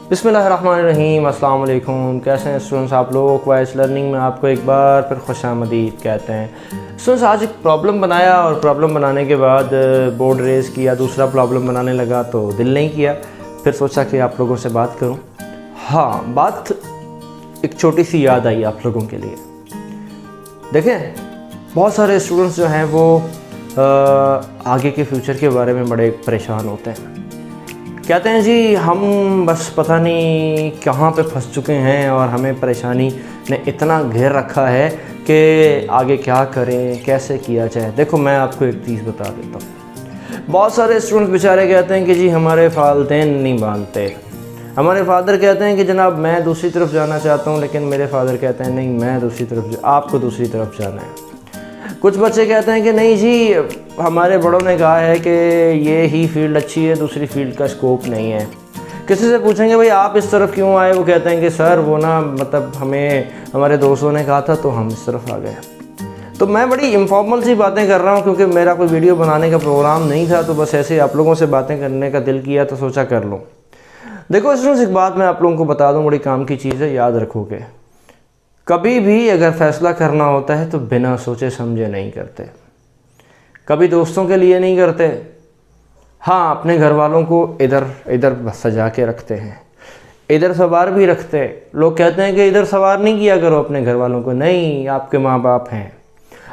बिस्मिल्लाहिर्रहमानिर्रहीम, अस्सलाम वालेकुम। कैसे हैं स्टूडेंट्स आप लोग। क्वाइस लर्निंग में आपको एक बार फिर खुशामदीद कहते हैं। स्टूडेंट्स आज एक प्रॉब्लम बनाया और प्रॉब्लम बनाने के बाद बोर्ड रेज़ किया, दूसरा प्रॉब्लम बनाने लगा तो दिल नहीं किया, फिर सोचा कि आप लोगों से बात करूं। हाँ, बात एक छोटी सी याद आई आप लोगों के लिए। देखें, बहुत सारे स्टूडेंट्स जो हैं वो आगे के फ्यूचर के बारे में बड़े परेशान होते हैं। कहते हैं जी हम बस पता नहीं कहाँ पे फंस चुके हैं और हमें परेशानी ने इतना घेर रखा है कि आगे क्या करें, कैसे किया जाए। देखो, मैं आपको एक चीज़ बता देता हूँ। बहुत सारे स्टूडेंट्स बेचारे कहते हैं कि जी हमारे वालिदैन नहीं मानते। हमारे फादर कहते हैं कि जनाब मैं दूसरी तरफ जाना चाहता हूँ, लेकिन मेरे फादर कहते हैं नहीं, मैं दूसरी तरफ, आपको दूसरी तरफ जाना है। कुछ बच्चे कहते हैं कि नहीं जी हमारे बड़ों ने कहा है कि ये ही फील्ड अच्छी है, दूसरी फील्ड का स्कोप नहीं है। किसी से पूछेंगे भाई आप इस तरफ क्यों आए, वो कहते हैं कि सर वो ना मतलब हमें हमारे दोस्तों ने कहा था तो हम इस तरफ आ गए। तो मैं बड़ी इनफॉर्मल सी बातें कर रहा हूँ क्योंकि मेरा कोई वीडियो बनाने का प्रोग्राम नहीं था, तो बस ऐसे आप लोगों से बातें करने का दिल किया तो सोचा कर लूँ। देखो स्टूडेंट्स, एक बात मैं आप लोगों को बता दूँ, बड़ी काम की चीज़ है, याद रखोगे। कभी भी अगर फैसला करना होता है तो बिना सोचे समझे नहीं करते। कभी दोस्तों के लिए नहीं करते। हाँ, अपने घर वालों को इधर इधर सजा के रखते हैं, इधर सवार भी रखते। लोग कहते हैं कि इधर सवार नहीं किया करो अपने घर वालों को। नहीं, आपके माँ बाप हैं,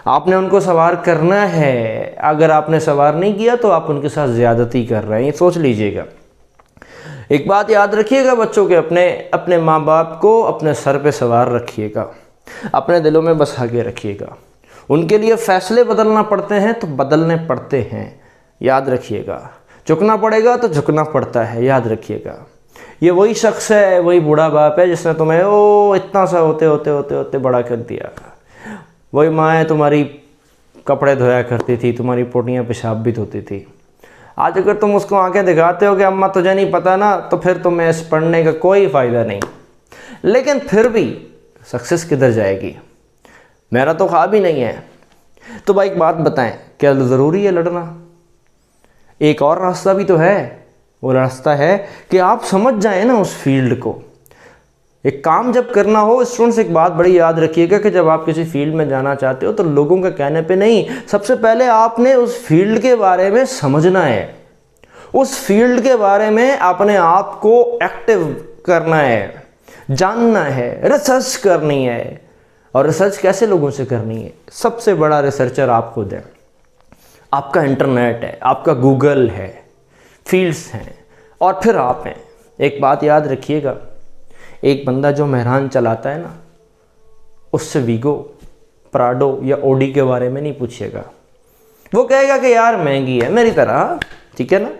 आपने उनको सवार करना है। अगर आपने सवार नहीं किया तो आप उनके साथ ज़्यादती कर रहे हैं, ये सोच लीजिएगा। एक बात याद रखिएगा बच्चों के, अपने माँ बाप को अपने सर पे सवार रखिएगा, अपने दिलों में बसा के रखिएगा। उनके लिए फ़ैसले बदलना पड़ते हैं तो बदलने पड़ते हैं, याद रखिएगा। झुकना पड़ेगा तो झुकना पड़ता है, याद रखिएगा। ये वही शख्स है, वही बूढ़ा बाप है जिसने तुम्हें इतना सा होते होते होते होते बड़ा कर दिया। वही माँ है तुम्हारी कपड़े धोया करती थी, तुम्हारी पोटियाँ पेशाब भी धोती थी। आज अगर तुम उसको आंखें दिखाते हो कि अम्मा तुझे नहीं पता ना, तो फिर तुम्हें इस पढ़ने का कोई फ़ायदा नहीं। लेकिन फिर भी सक्सेस किधर जाएगी, मेरा तो ख्वाब ही नहीं है। तो भाई एक बात बताएं, क्या ज़रूरी है लड़ना? एक और रास्ता भी तो है। वो रास्ता है कि आप समझ जाएं ना उस फील्ड को। एक काम जब करना हो स्टूडेंट्स, एक बात बड़ी याद रखिएगा कि जब आप किसी फील्ड में जाना चाहते हो तो लोगों के कहने पे नहीं, सबसे पहले आपने उस फील्ड के बारे में समझना है। उस फील्ड के बारे में अपने आप को एक्टिव करना है, जानना है, रिसर्च करनी है। और रिसर्च कैसे लोगों से करनी है? सबसे बड़ा रिसर्चर आप खुद है। आपका इंटरनेट है, आपका गूगल है, फील्ड्स हैं और फिर आप हैं। एक बात याद रखिएगा, एक बंदा जो मेहरान चलाता है ना, उससे वीगो, प्राडो या ओडी के बारे में नहीं पूछिएगा। वो कहेगा कि यार महंगी है, मेरी तरह, ठीक है ना।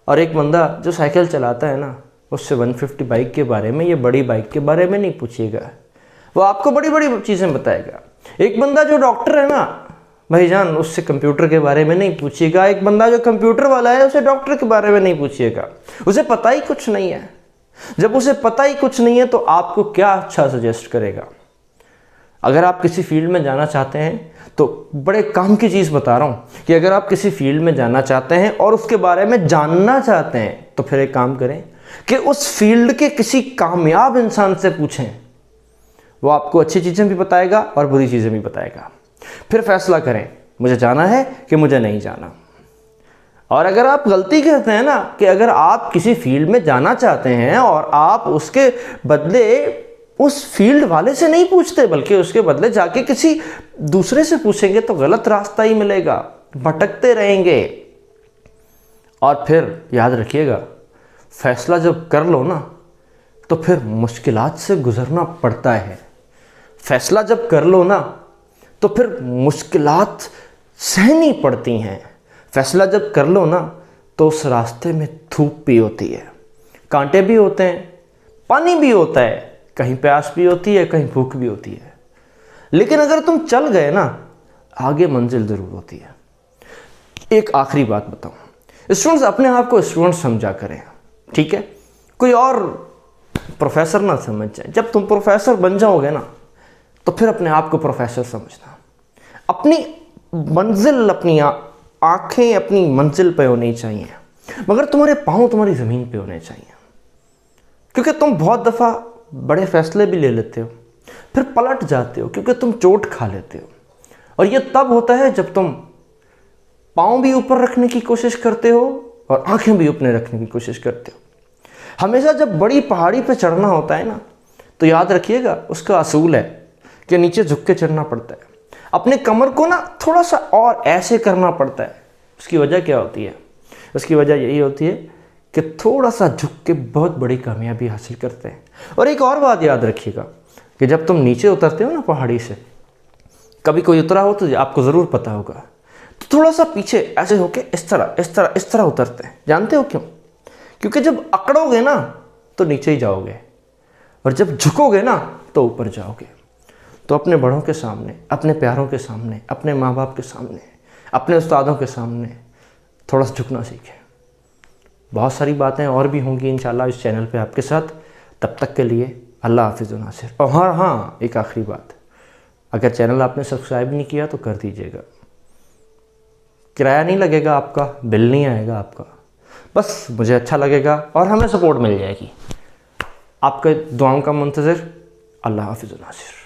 और एक बंदा जो साइकिल चलाता है ना, उससे 150 बाइक के बारे में या बड़ी बाइक के बारे में नहीं पूछिएगा। वो आपको बड़ी बड़ी चीज़ें बताएगा। एक बंदा जो डॉक्टर है ना भाईजान, उससे कंप्यूटर के बारे में नहीं पूछिएगा। एक बंदा जो कंप्यूटर वाला है उसे डॉक्टर के बारे में नहीं पूछिएगा। उसे पता ही कुछ नहीं है। जब उसे पता ही कुछ नहीं है तो आपको क्या अच्छा सजेस्ट करेगा? अगर आप किसी फील्ड में जाना चाहते हैं तो बड़े काम की चीज़ बता रहा हूँ कि अगर आप किसी फील्ड में जाना चाहते हैं और उसके बारे में जानना चाहते हैं तो फिर एक काम करें कि उस फील्ड के किसी कामयाब इंसान से पूछें। वो आपको अच्छी चीज़ें भी बताएगा और बुरी चीज़ें भी बताएगा। फिर फैसला करें, मुझे जाना है कि मुझे नहीं जाना। और अगर आप गलती करते हैं ना कि अगर आप किसी फील्ड में जाना चाहते हैं और आप उसके बदले उस फील्ड वाले से नहीं पूछते बल्कि उसके बदले जाके किसी दूसरे से पूछेंगे तो गलत रास्ता ही मिलेगा, भटकते रहेंगे। और फिर याद रखिएगा, फैसला जब कर लो ना तो फिर मुश्किलात से गुजरना पड़ता है। फैसला जब कर लो ना तो फिर मुश्किलात सहनी पड़ती हैं। फैसला जब कर लो ना तो उस रास्ते में धूप भी होती है, कांटे भी होते हैं, पानी भी होता है, कहीं प्यास भी होती है, कहीं भूख भी होती है। लेकिन अगर तुम चल गए ना, आगे मंजिल ज़रूर होती है। एक आखिरी बात बताऊं स्टूडेंट्स, अपने आप को स्टूडेंट समझा करें, ठीक है? कोई और प्रोफेसर ना समझ जाए। जब तुम प्रोफेसर बन जाओगे ना तो फिर अपने आप को प्रोफेसर समझना। अपनी मंजिल, अपनी आंखें अपनी मंजिल पे होनी चाहिए, मगर तुम्हारे पाँव तुम्हारी ज़मीन पे होने चाहिए। क्योंकि तुम बहुत दफ़ा बड़े फैसले भी ले लेते हो, फिर पलट जाते हो क्योंकि तुम चोट खा लेते हो। और ये तब होता है जब तुम पाँव भी ऊपर रखने की कोशिश करते हो और आंखें भी ऊपर रखने की कोशिश करते हो। हमेशा जब बड़ी पहाड़ी पे चढ़ना होता है ना, तो याद रखिएगा उसका असूल है कि नीचे झुक के चढ़ना पड़ता है। अपने कमर को ना थोड़ा सा और ऐसे करना पड़ता है। उसकी वजह क्या होती है? उसकी वजह यही होती है कि थोड़ा सा झुक के बहुत बड़ी कामयाबी हासिल करते हैं। और एक और बात याद रखिएगा कि जब तुम नीचे उतरते हो ना पहाड़ी से, कभी कोई उतरा हो तो आपको ज़रूर पता होगा, तो थोड़ा सा पीछे ऐसे होके इस तरह उतरते हैं। जानते हो क्यों? क्योंकि जब अकड़ोगे ना तो नीचे ही जाओगे, और जब झुकोगे ना तो ऊपर जाओगे। तो अपने बड़ों के सामने, अपने प्यारों के सामने, अपने माँ बाप के सामने, अपने उस्तादों के सामने थोड़ा सा झुकना सीखें। बहुत सारी बातें और भी होंगी इंशाल्लाह इस चैनल पे आपके साथ। तब तक के लिए अल्लाह हाफिज़ व नासिर। और हाँ, एक आखिरी बात, अगर चैनल आपने सब्सक्राइब नहीं किया तो कर दीजिएगा। किराया नहीं लगेगा आपका, बिल नहीं आएगा आपका, बस मुझे अच्छा लगेगा और हमें सपोर्ट मिल जाएगी। आपके दुआओं का मुंतज़िर। अल्लाह हाफिज़ व नासिर।